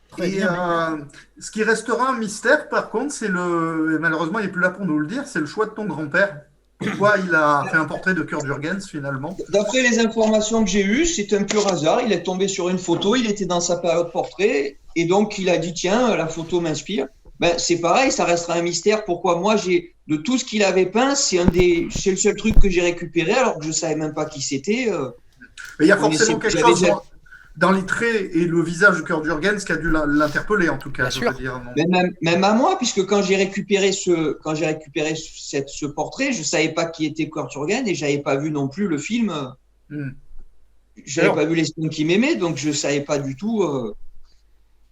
Speaker 4: Très
Speaker 1: Et
Speaker 4: bien.
Speaker 1: ce qui restera un mystère, par contre, c'est malheureusement, il n'est plus là pour nous le dire, c'est le choix de ton grand-père. Pourquoi il a fait un portrait de Kurt Jürgens, finalement?
Speaker 5: D'après les informations que j'ai eues, c'est un pur hasard. Il est tombé sur une photo, il était dans sa période portrait, et donc il a dit, tiens, la photo m'inspire. C'est pareil, ça restera un mystère. Pourquoi moi, de tout ce qu'il avait peint, c'est le seul truc que j'ai récupéré, alors que je ne savais même pas qui c'était.
Speaker 1: Mais il y a forcément quelque chose dans les traits et le visage de Kurt Jürgens qui a dû l'interpeller, en tout cas.
Speaker 6: Bien sûr.
Speaker 1: Dire,
Speaker 5: même à moi, puisque quand j'ai récupéré ce portrait, je ne savais pas qui était Kurt Jürgens et je n'avais pas vu non plus le film. Je n'avais pas vu L'espion qui m'aimait, donc je ne savais pas du tout.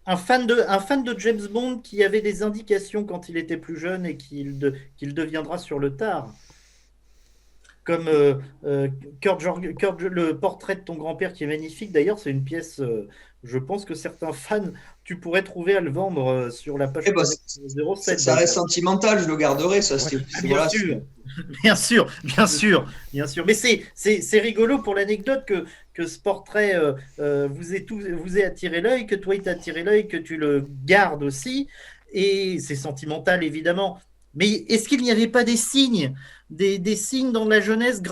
Speaker 4: Un fan de James Bond qui avait des indications quand il était plus jeune et qu'il deviendra sur le tard. Comme le portrait de ton grand-père qui est magnifique. D'ailleurs, c'est une pièce, je pense que certains fans, tu pourrais trouver à le vendre sur la page 07.
Speaker 5: Ça reste sentimental, je le garderai. Ça,
Speaker 4: bien sûr. Mais c'est rigolo pour l'anecdote que ce portrait vous ait attiré l'œil, que toi il t'a attiré l'œil, que tu le gardes aussi. Et c'est sentimental, évidemment. Mais est-ce qu'il n'y avait pas des signes, des signes dans la jeunesse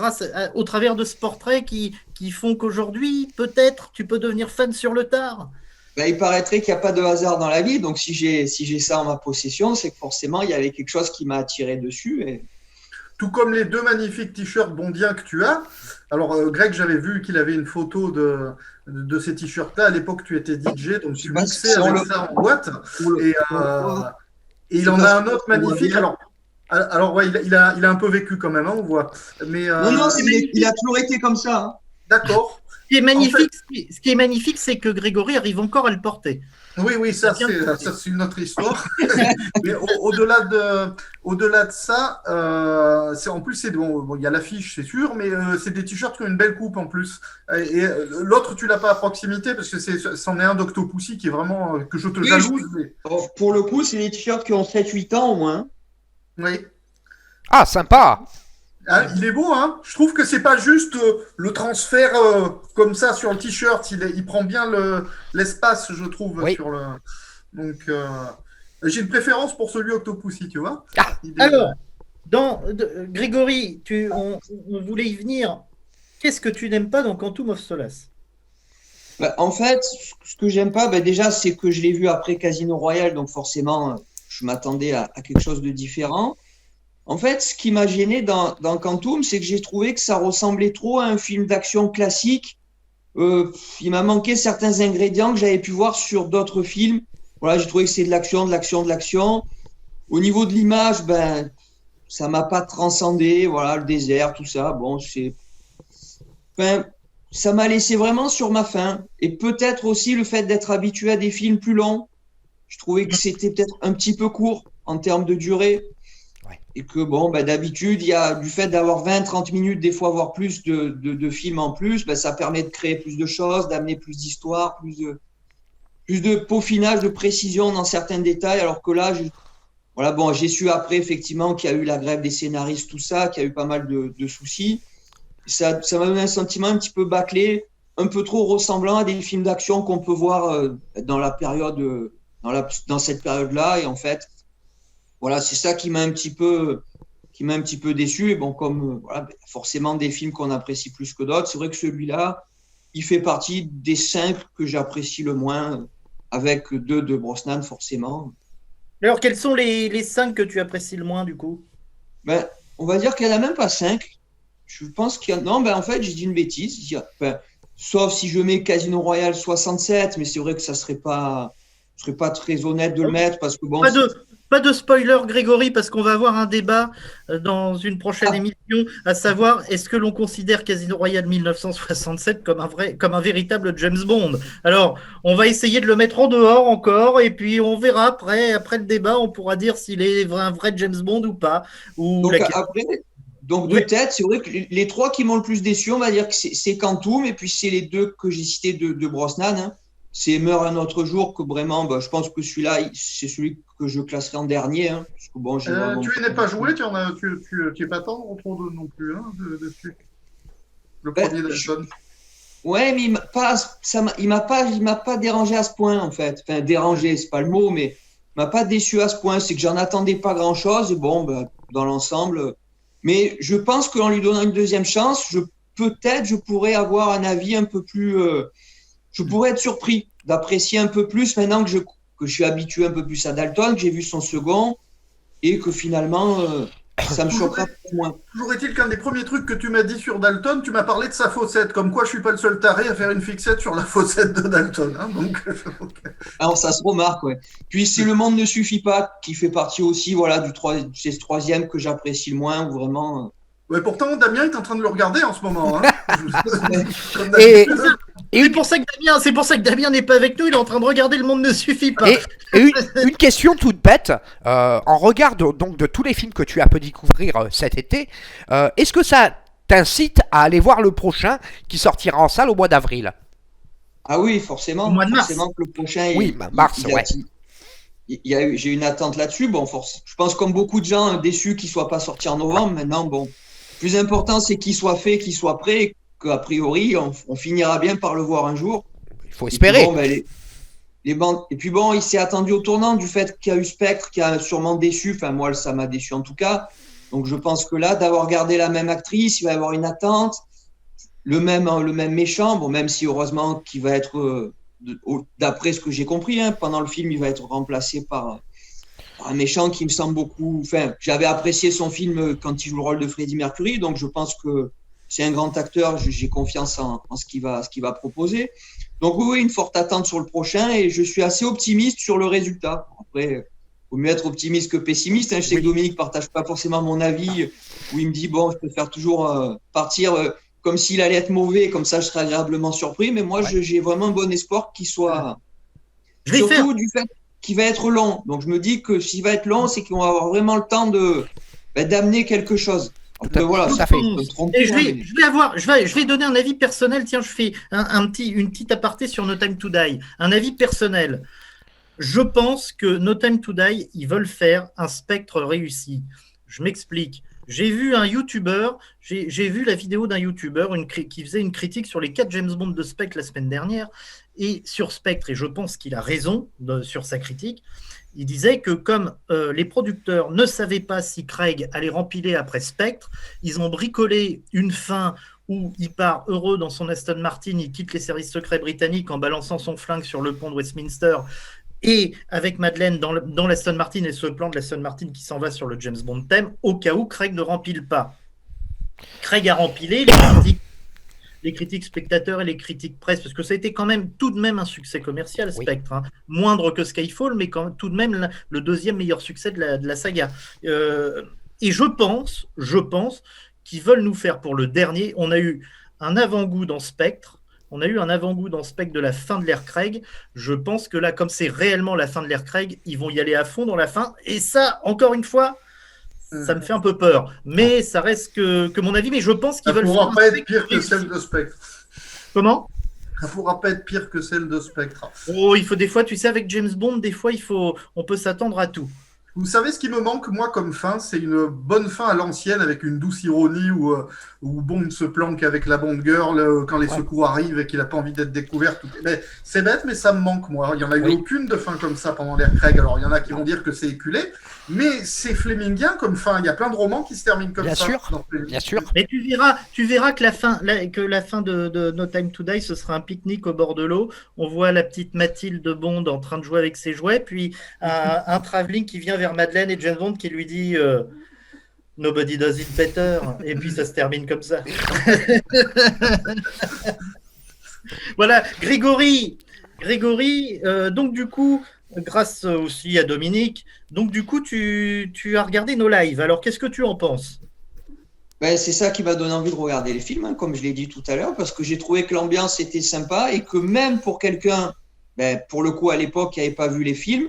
Speaker 4: au travers de ce portrait qui font qu'aujourd'hui, peut-être, tu peux devenir fan sur le tard?
Speaker 5: Il paraîtrait qu'il n'y a pas de hasard dans la vie. Donc, si j'ai ça en ma possession, c'est que forcément, il y avait quelque chose qui m'a attiré dessus. Et...
Speaker 1: Tout comme les deux magnifiques t-shirts bondiens que tu as. Alors, Greg, j'avais vu qu'il avait une photo de ces t-shirts-là. À l'époque, tu étais DJ, donc tu mixais avec ça en boîte. Et il en a un autre magnifique. Alors ouais, il a un peu vécu quand même, hein, on voit. Mais,
Speaker 5: non, il a toujours été comme ça. Hein.
Speaker 1: D'accord.
Speaker 4: Ce qui est magnifique, c'est que Grégory arrive encore à le porter.
Speaker 1: Oui, ça c'est une autre histoire. Mais au-delà de ça, en plus c'est bon, il y a l'affiche, c'est sûr, mais c'est des t-shirts qui ont une belle coupe en plus. Et l'autre, tu l'as pas à proximité parce que c'en est un d'Octopussy qui est vraiment que je te jalouse. Mais...
Speaker 5: Pour le coup, c'est des t-shirts qui ont 7-8 ans au moins.
Speaker 1: Oui.
Speaker 6: Ah, sympa.
Speaker 1: Ah, il est beau, hein. Je trouve que c'est pas juste le transfert comme ça sur le t-shirt. Il prend bien l'espace, je trouve,
Speaker 6: Oui.
Speaker 1: sur le. Donc, j'ai une préférence pour celui Octopussy, tu vois.
Speaker 6: Ah.
Speaker 1: Alors,
Speaker 4: Grégory, on voulait y venir. Qu'est-ce que tu n'aimes pas dans Quantum of Solace?
Speaker 5: En fait, ce que j'aime pas, déjà, c'est que je l'ai vu après Casino Royale, donc forcément, je m'attendais à quelque chose de différent. En fait, ce qui m'a gêné dans Quantum, c'est que j'ai trouvé que ça ressemblait trop à un film d'action classique. Il m'a manqué certains ingrédients que j'avais pu voir sur d'autres films. Voilà, j'ai trouvé que c'est de l'action. Au niveau de l'image, ça m'a pas transcendé. Voilà, le désert, tout ça. Bon, ça m'a laissé vraiment sur ma faim. Et peut-être aussi le fait d'être habitué à des films plus longs. Je trouvais que c'était peut-être un petit peu court en termes de durée. Et que d'habitude, il y a du fait d'avoir 20-30 minutes, des fois voire plus de films en plus, ça permet de créer plus de choses, d'amener plus d'histoires, plus de peaufinage, de précision dans certains détails. Alors que là, j'ai su après effectivement qu'il y a eu la grève des scénaristes, tout ça, qu'il y a eu pas mal de soucis. Ça m'a donné un sentiment un petit peu bâclé, un peu trop ressemblant à des films d'action qu'on peut voir dans la période, dans cette période-là. Et en fait, voilà, c'est ça qui m'a un petit peu déçu. Et bon, comme forcément des films qu'on apprécie plus que d'autres, c'est vrai que celui-là, il fait partie des 5 que j'apprécie le moins, avec 2 de Brosnan forcément.
Speaker 4: Alors, quels sont les 5 que tu apprécies le moins du coup?
Speaker 5: On va dire qu'il n'y en a même pas 5. Je pense qu'il y a... Non, en fait, j'ai dit une bêtise. Sauf si je mets Casino Royale 67, mais c'est vrai que ça serait pas très honnête de le mettre parce que bon.
Speaker 4: Pas de spoiler, Grégory, parce qu'on va avoir un débat dans une prochaine émission, à savoir, est-ce que l'on considère Casino Royale 1967 comme un véritable James Bond? Alors, on va essayer de le mettre en dehors encore, et puis on verra après le débat, on pourra dire s'il est un vrai James Bond ou pas.
Speaker 5: De tête, c'est vrai que les 3 qui m'ont le plus déçu, on va dire que c'est Quantum, et puis c'est les 2 que j'ai cités de Brosnan. Hein. C'est Meurt un autre jour que vraiment, je pense que celui-là, c'est celui que je classerai en dernier. Hein, parce que bon,
Speaker 1: tu n'es pas joué, tu n'es pas tendre trop non plus dessus. Le premier Dalton.
Speaker 5: Ouais, mais il m'a pas dérangé à ce point en fait. Enfin, dérangé, c'est pas le mot, mais il m'a pas déçu à ce point. C'est que j'en attendais pas grand-chose. Et bon, dans l'ensemble, mais je pense qu'en lui donnant une deuxième chance, je pourrais avoir un avis un peu plus. Je pourrais être surpris d'apprécier un peu plus maintenant que je suis habitué un peu plus à Dalton, que j'ai vu son second et que finalement ça me choquera moins.
Speaker 1: Toujours est-il qu'un des premiers trucs que tu m'as dit sur Dalton, tu m'as parlé de sa fossette, comme quoi je suis pas le seul taré à faire une fixette sur la fossette de Dalton. Hein, donc...
Speaker 5: Alors ça se remarque, ouais. Puis c'est Le Monde ne suffit pas qui fait partie aussi, c'est ce 3e que j'apprécie le moins, où vraiment.
Speaker 1: Ouais, pourtant Damien est en train de le regarder en ce moment. Hein.
Speaker 4: C'est pour ça que Damien n'est pas avec nous, il est en train de regarder Le Monde ne suffit pas.
Speaker 6: Et une question toute bête, en regard donc de tous les films que tu as pu découvrir cet été, est-ce que ça t'incite à aller voir le prochain qui sortira en salle au mois d'avril?
Speaker 5: Ah oui, forcément.
Speaker 4: Au mois de mars.
Speaker 5: Forcément que le prochain,
Speaker 6: mars, ouais.
Speaker 5: J'ai une attente là-dessus. Bon, je pense comme beaucoup de gens déçus qu'il ne soit pas sorti en novembre. Maintenant, bon, le plus important, c'est qu'il soit fait, qu'il soit prêt, qu'a priori, on finira bien par le voir un jour.
Speaker 6: Il faut espérer.
Speaker 5: Et puis bon, il s'est attendu au tournant du fait qu'il y a eu Spectre qui a sûrement déçu. Enfin, moi, ça m'a déçu en tout cas. Donc, je pense que là, d'avoir gardé la même actrice, il va y avoir une attente. Le même méchant, bon, même si heureusement qu'il va être, d'après ce que j'ai compris, pendant le film, il va être remplacé par un méchant qui me semble beaucoup. Enfin, j'avais apprécié son film quand il joue le rôle de Freddie Mercury, donc je pense que c'est un grand acteur. J'ai confiance en ce qu'il va proposer. Donc oui, une forte attente sur le prochain et je suis assez optimiste sur le résultat. Après, il vaut mieux être optimiste que pessimiste. Je sais que Dominique ne partage pas forcément mon avis, où il me dit bon, je préfère toujours partir. comme s'il allait être mauvais, comme ça je serais agréablement surpris. Mais moi,
Speaker 6: Ouais.
Speaker 5: j'ai vraiment un bon espoir qu'il soit.
Speaker 4: Je vais
Speaker 5: Surtout
Speaker 4: faire.
Speaker 5: du fait qu'il va être long. Donc je me dis que s'il va être long, c'est qu'on va avoir vraiment le temps d'amener quelque chose. Donc, voilà,
Speaker 6: Tout à fait.
Speaker 5: je peux me tromper,
Speaker 4: Et je
Speaker 5: hein,
Speaker 4: vais,
Speaker 5: mais-
Speaker 4: je vais donner un avis personnel. Tiens, je fais une petite aparté sur No Time to Die. Un avis personnel. Je pense que No Time to Die, ils veulent faire un spectre réussi. Je m'explique. J'ai vu un YouTuber, j'ai vu la vidéo d'un YouTuber qui faisait une critique sur les 4 James Bond de Spectre la semaine dernière, et sur Spectre, et je pense qu'il a raison sur sa critique. Il disait que comme les producteurs ne savaient pas si Craig allait rempiler après Spectre, ils ont bricolé une fin où il part heureux dans son Aston Martin, il quitte les services secrets britanniques en balançant son flingue sur le pont de Westminster, et avec Madeleine dans l'Aston Martin et ce plan de l'Aston Martin qui s'en va sur le James Bond thème, au cas où Craig ne rempile pas. Craig a rempilé, les critiques spectateurs et les critiques presse, parce que ça a été quand même tout de même un succès commercial,
Speaker 6: Oui.
Speaker 4: Spectre, hein. Moindre que Skyfall, mais tout de même le deuxième meilleur succès de la saga. Et je pense qu'ils veulent nous faire pour le dernier. On a eu un avant-goût dans Spectre. On a eu un avant-goût dans Spectre de la fin de l'ère Craig. Je pense que là, comme c'est réellement la fin de l'ère Craig, ils vont y aller à fond dans la fin. Et ça, encore une fois, ça me fait un peu peur. Mais ça reste que mon avis. Mais je pense qu'ils
Speaker 1: Ça
Speaker 4: veulent
Speaker 1: pourra
Speaker 4: faire
Speaker 1: pas
Speaker 4: un
Speaker 1: être
Speaker 4: Spectre
Speaker 1: pire que
Speaker 4: réussi.
Speaker 1: celle de Spectre.
Speaker 4: Comment ?
Speaker 1: Ça pourra pas être pire que celle de Spectre.
Speaker 4: Oh, il faut des fois, tu sais, avec James Bond, des fois, on peut s'attendre à tout.
Speaker 1: Vous savez ce qui me manque, moi, comme fin, c'est une bonne fin à l'ancienne avec une douce ironie où Bond se planque avec la Bond Girl quand les
Speaker 6: Ouais.
Speaker 1: secours arrivent et qu'il n'a pas envie d'être découvert. Mais c'est bête, mais ça me manque, moi. Il n'y en a eu
Speaker 6: Oui.
Speaker 1: aucune de fin comme ça pendant l'ère Craig. Alors, il y en a qui vont dire que c'est éculé, mais c'est Flemingien comme fin. Il y a plein de romans qui se terminent comme
Speaker 6: Bien
Speaker 1: ça.
Speaker 6: sûr,
Speaker 1: dans Fleming.
Speaker 6: bien sûr.
Speaker 4: Mais tu verras que la fin de No Time to Die, ce sera un pique-nique au bord de l'eau. On voit la petite Mathilde Bond en train de jouer avec ses jouets, puis un travelling qui vient vers Madeleine et James Bond qui lui dit Nobody does it better. Et puis ça se termine comme ça. Voilà, Grégory, donc du coup, grâce aussi à Dominique, donc du coup, tu as regardé nos lives. Alors, qu'est-ce que tu en penses ?
Speaker 5: Ben, c'est ça qui m'a donné envie de regarder les films, hein, comme je l'ai dit tout à l'heure, parce que j'ai trouvé que l'ambiance était sympa et que même pour quelqu'un, ben, pour le coup, à l'époque, qui n'avait pas vu les films,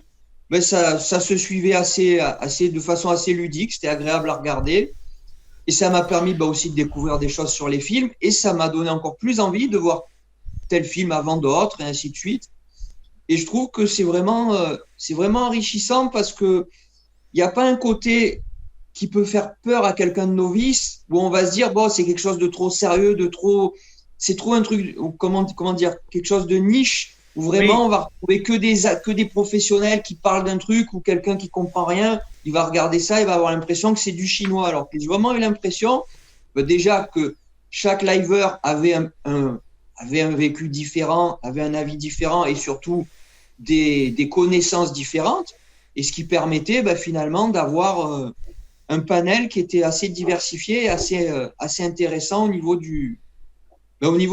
Speaker 5: ben, ça se suivait de façon assez ludique, c'était agréable à regarder. Et ça m'a permis aussi de découvrir des choses sur les films et ça m'a donné encore plus envie de voir tel film avant d'autres et ainsi de suite. Et je trouve que c'est vraiment enrichissant parce que il n'y a pas un côté qui peut faire peur à quelqu'un de novice où on va se dire bon c'est quelque chose de trop sérieux, c'est trop un truc comment dire quelque chose de niche où vraiment on va retrouver que des professionnels qui parlent d'un truc ou quelqu'un qui comprend rien, il va regarder ça, il va avoir l'impression que c'est du chinois alors que j'ai vraiment eu l'impression déjà que chaque liveur avait un vécu différent, avait un avis différent et surtout des connaissances différentes et ce qui permettait finalement d'avoir un panel qui était assez diversifié et assez intéressant au niveau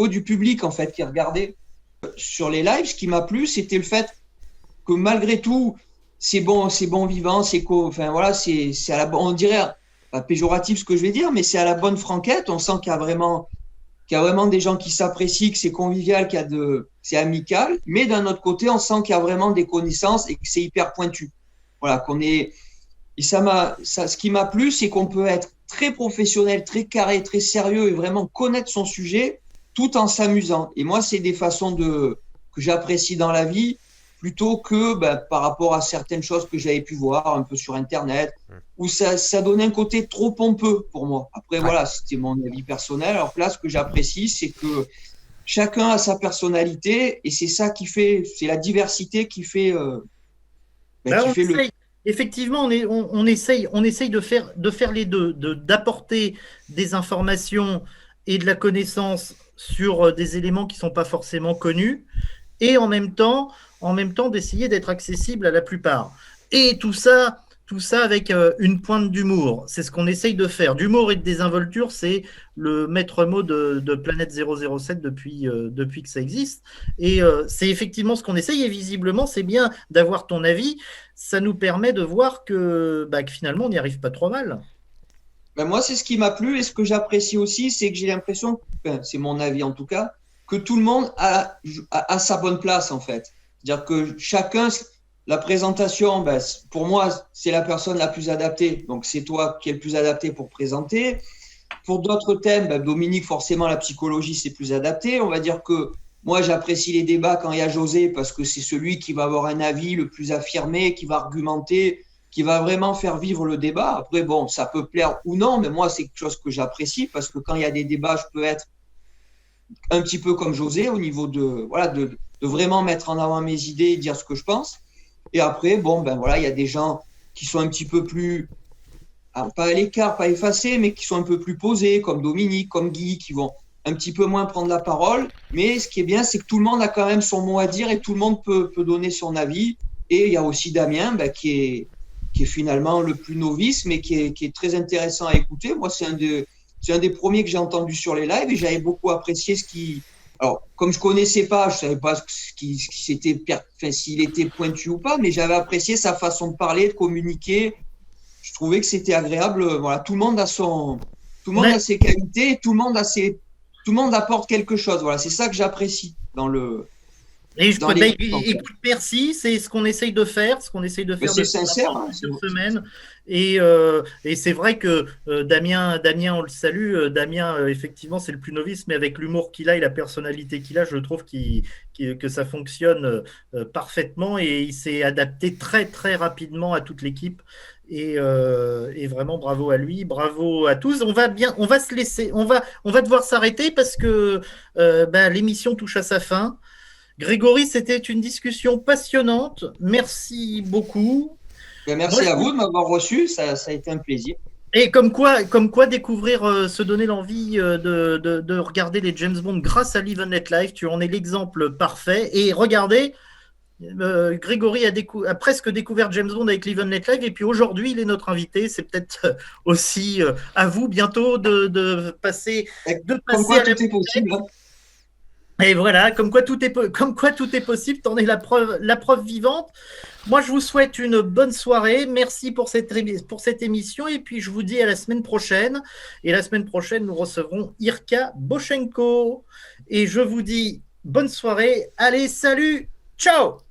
Speaker 5: du public en fait qui regardait sur les lives. Ce qui m'a plu, c'était le fait que malgré tout, c'est bon vivant, enfin voilà, c'est à la on dirait pas péjoratif ce que je vais dire, mais c'est à la bonne franquette. On sent qu'il y a vraiment des gens qui s'apprécient, que c'est convivial, c'est amical, mais d'un autre côté, on sent qu'il y a vraiment des connaissances et que c'est hyper pointu. Voilà, et ce qui m'a plu, c'est qu'on peut être très professionnel, très carré, très sérieux et vraiment connaître son sujet tout en s'amusant. Et moi, c'est des façons que j'apprécie dans la vie plutôt que par rapport à certaines choses que j'avais pu voir un peu sur Internet où ça donnait un côté trop pompeux pour moi. Après, voilà, c'était mon avis personnel. Alors que là, ce que j'apprécie, c'est que chacun a sa personnalité et c'est ça qui fait, c'est la diversité qui fait,
Speaker 4: Effectivement, on essaye de faire les deux, d'apporter des informations et de la connaissance sur des éléments qui ne sont pas forcément connus, et en même temps d'essayer d'être accessible à la plupart. Et tout ça avec une pointe d'humour. C'est ce qu'on essaye de faire. D'humour et de désinvolture, c'est le maître mot de Planète 007 depuis que ça existe. Et c'est effectivement ce qu'on essaye. Et visiblement, c'est bien d'avoir ton avis. Ça nous permet de voir que finalement, on n'y arrive pas trop mal.
Speaker 5: Ben moi, c'est ce qui m'a plu et ce que j'apprécie aussi, c'est que j'ai l'impression, enfin, c'est mon avis en tout cas, que tout le monde a sa bonne place en fait. C'est-à-dire que chacun, la présentation, ben, pour moi, c'est la personne la plus adaptée. Donc, c'est toi qui es le plus adapté pour présenter. Pour d'autres thèmes, ben, Dominique, forcément, la psychologie, c'est plus adapté. On va dire que moi, j'apprécie les débats quand il y a José parce que c'est celui qui va avoir un avis le plus affirmé, qui va argumenter, qui va vraiment faire vivre le débat. Après, bon, ça peut plaire ou non, mais moi, c'est quelque chose que j'apprécie parce que quand il y a des débats, je peux être un petit peu comme José au niveau de vraiment mettre en avant mes idées et dire ce que je pense. Et après, bon, ben voilà, il y a des gens qui sont un petit peu plus, alors pas à l'écart, pas effacés, mais qui sont un peu plus posés, comme Dominique, comme Guy, qui vont un petit peu moins prendre la parole. Mais ce qui est bien, c'est que tout le monde a quand même son mot à dire et tout le monde peut donner son avis. Et il y a aussi Damien, ben, qui est finalement le plus novice, mais qui est très intéressant à écouter. Moi, c'est un des premiers que j'ai entendu sur les lives et j'avais beaucoup apprécié alors, comme je connaissais pas, je savais pas s'il était pointu ou pas, mais j'avais apprécié sa façon de parler, de communiquer. Je trouvais que c'était agréable. Voilà, tout le monde a ses qualités, tout le monde apporte quelque chose. Voilà, c'est ça que j'apprécie dans le.
Speaker 4: Et
Speaker 5: écoute,
Speaker 4: merci, c'est ce qu'on essaye de faire,
Speaker 5: c'est sincère, hein,
Speaker 4: cette semaine. Et c'est vrai que Damien, on le salue. Damien, effectivement, c'est le plus novice, mais avec l'humour qu'il a et la personnalité qu'il a, je trouve que ça fonctionne parfaitement et il s'est adapté très, très rapidement à toute l'équipe. Et vraiment bravo à lui, bravo à tous. On va se laisser, on va devoir s'arrêter parce que l'émission touche à sa fin. Grégory, c'était une discussion passionnante. Merci beaucoup.
Speaker 5: Merci à vous de m'avoir reçu. Ça a été un plaisir.
Speaker 4: Et comme quoi découvrir, se donner l'envie de regarder les James Bond grâce à Live and Let Live. Tu en es l'exemple parfait. Et regardez, Grégory a presque découvert James Bond avec Live and Let Live. Et puis aujourd'hui, il est notre invité. C'est peut-être aussi à vous bientôt de passer
Speaker 5: Comme quoi, tout est possible. Hein.
Speaker 4: Et voilà, comme quoi tout est possible, t'en es la preuve vivante. Moi, je vous souhaite une bonne soirée. Merci pour cette émission. Et puis, je vous dis à la semaine prochaine. Et la semaine prochaine, nous recevrons Irka Boshenko. Et je vous dis bonne soirée. Allez, salut. Ciao.